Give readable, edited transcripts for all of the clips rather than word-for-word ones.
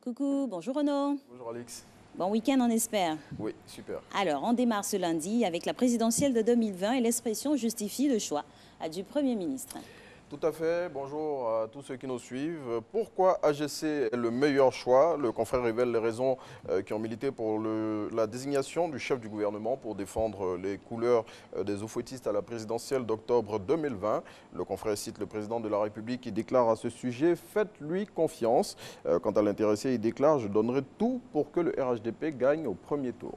Coucou, bonjour Renaud. Bonjour Alix. Bon week-end on espère. Oui, super. Alors, on démarre ce lundi avec la présidentielle de 2020 et l'expression justifie le choix du Premier ministre. Tout à fait. Bonjour à tous ceux qui nous suivent. Pourquoi AGC est le meilleur choix? Le confrère révèle les raisons qui ont milité pour la désignation du chef du gouvernement pour défendre les couleurs des eaux-fouettistes à la présidentielle d'octobre 2020. Le confrère cite le président de la République qui déclare à ce sujet « Faites-lui confiance ». Quant à l'intéressé, il déclare « Je donnerai tout pour que le RHDP gagne au premier tour ».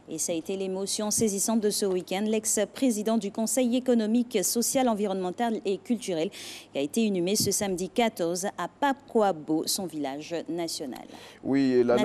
Et ça a été l'émotion saisissante de ce week-end. L'ex-président du Conseil économique, social, environnemental et culturel qui a été inhumé ce samedi 14 à Papoabo, son village national. Oui, et la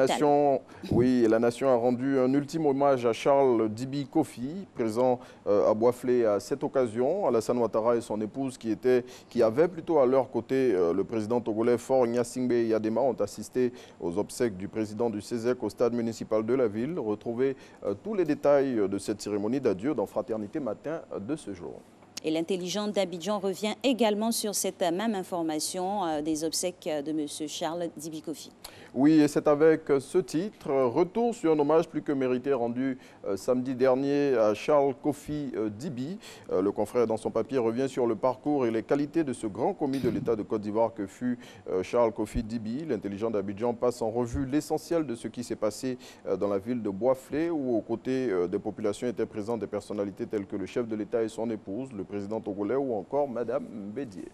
nation a rendu un ultime hommage à Charles Dibi Kofi, présent à Boisflé à cette occasion. Alassane Ouattara et son épouse qui avaient plutôt à leur côté le président togolais Faure Gnassingbé Yadema ont assisté aux obsèques du président du CESEC au stade municipal de la ville. Retrouvez tous les détails de cette cérémonie d'adieu dans Fraternité Matin de ce jour. Et l'intelligente d'Abidjan revient également sur cette même information des obsèques de M. Charles Dibi Kofi. Oui, et c'est avec ce titre, retour sur un hommage plus que mérité rendu samedi dernier à Charles Kofi Dibi. Le confrère dans son papier revient sur le parcours et les qualités de ce grand commis de l'État de Côte d'Ivoire que fut Charles Kofi Dibi. L'intelligent d'Abidjan passe en revue l'essentiel de ce qui s'est passé dans la ville de Boisflé où aux côtés des populations étaient présentes des personnalités telles que le chef de l'État et son épouse, le président togolais ou encore Madame Mbédié.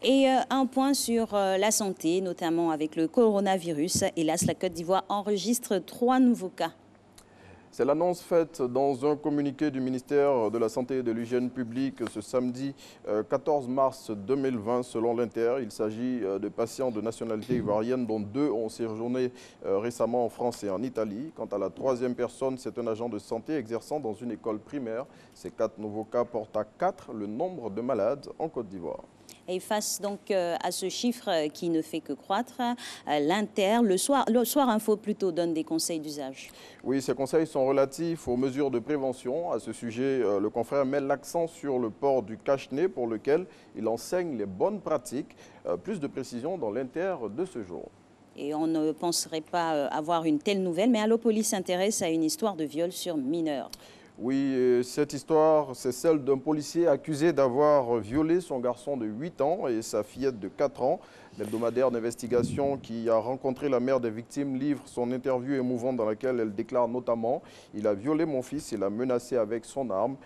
Et un point sur la santé, notamment avec le coronavirus. Hélas, la Côte d'Ivoire enregistre 3 nouveaux cas. C'est l'annonce faite dans un communiqué du ministère de la Santé et de l'Hygiène publique ce samedi 14 mars 2020 selon l'Inter. Il s'agit de patients de nationalité ivoirienne dont 2 ont séjourné récemment en France et en Italie. Quant à la 3e personne, c'est un agent de santé exerçant dans une école primaire. Ces 4 nouveaux cas portent à 4 le nombre de malades en Côte d'Ivoire. Et face donc à ce chiffre qui ne fait que croître, l'Inter, le soir Info plutôt, donne des conseils d'usage. Oui, ces conseils sont relatifs aux mesures de prévention. À ce sujet, le confrère met l'accent sur le port du cache-nez pour lequel il enseigne les bonnes pratiques. Plus de précisions dans l'Inter de ce jour. Et on ne penserait pas avoir une telle nouvelle, mais Allo Police s'intéresse à une histoire de viol sur mineur. Oui, cette histoire, c'est celle d'un policier accusé d'avoir violé son garçon de 8 ans et sa fillette de 4 ans. L'hebdomadaire d'investigation qui a rencontré la mère des victimes livre son interview émouvante dans laquelle elle déclare notamment « Il a violé mon fils et l'a menacé avec son arme ».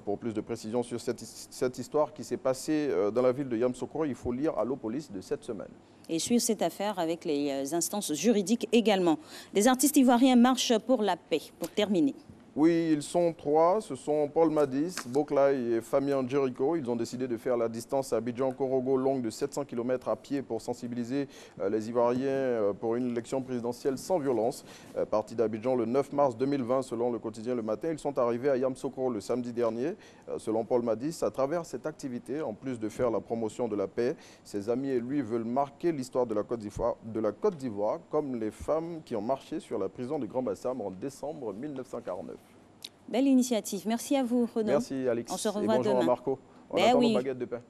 Pour plus de précisions sur cette histoire qui s'est passée dans la ville de Yamoussoukro, il faut lire Allo Police de cette semaine. Et suivre cette affaire avec les instances juridiques également. Des artistes ivoiriens marchent pour la paix, pour terminer. Oui, ils sont 3. Ce sont Paul Madis, Boklay et Famian Jericho. Ils ont décidé de faire la distance à Abidjan-Korogo longue de 700 km à pied pour sensibiliser les Ivoiriens pour une élection présidentielle sans violence. Partis d'Abidjan le 9 mars 2020 selon le quotidien Le Matin, ils sont arrivés à Yamoussoukro le samedi dernier. Selon Paul Madis, à travers cette activité, en plus de faire la promotion de la paix, ses amis et lui veulent marquer l'histoire de la Côte d'Ivoire comme les femmes qui ont marché sur la prison de Grand-Bassam en décembre 1949. Belle initiative. Merci à vous, Renaud. Merci, Alix. On se revoit et bonjour demain. à Marco. On attend nos baguettes de pain.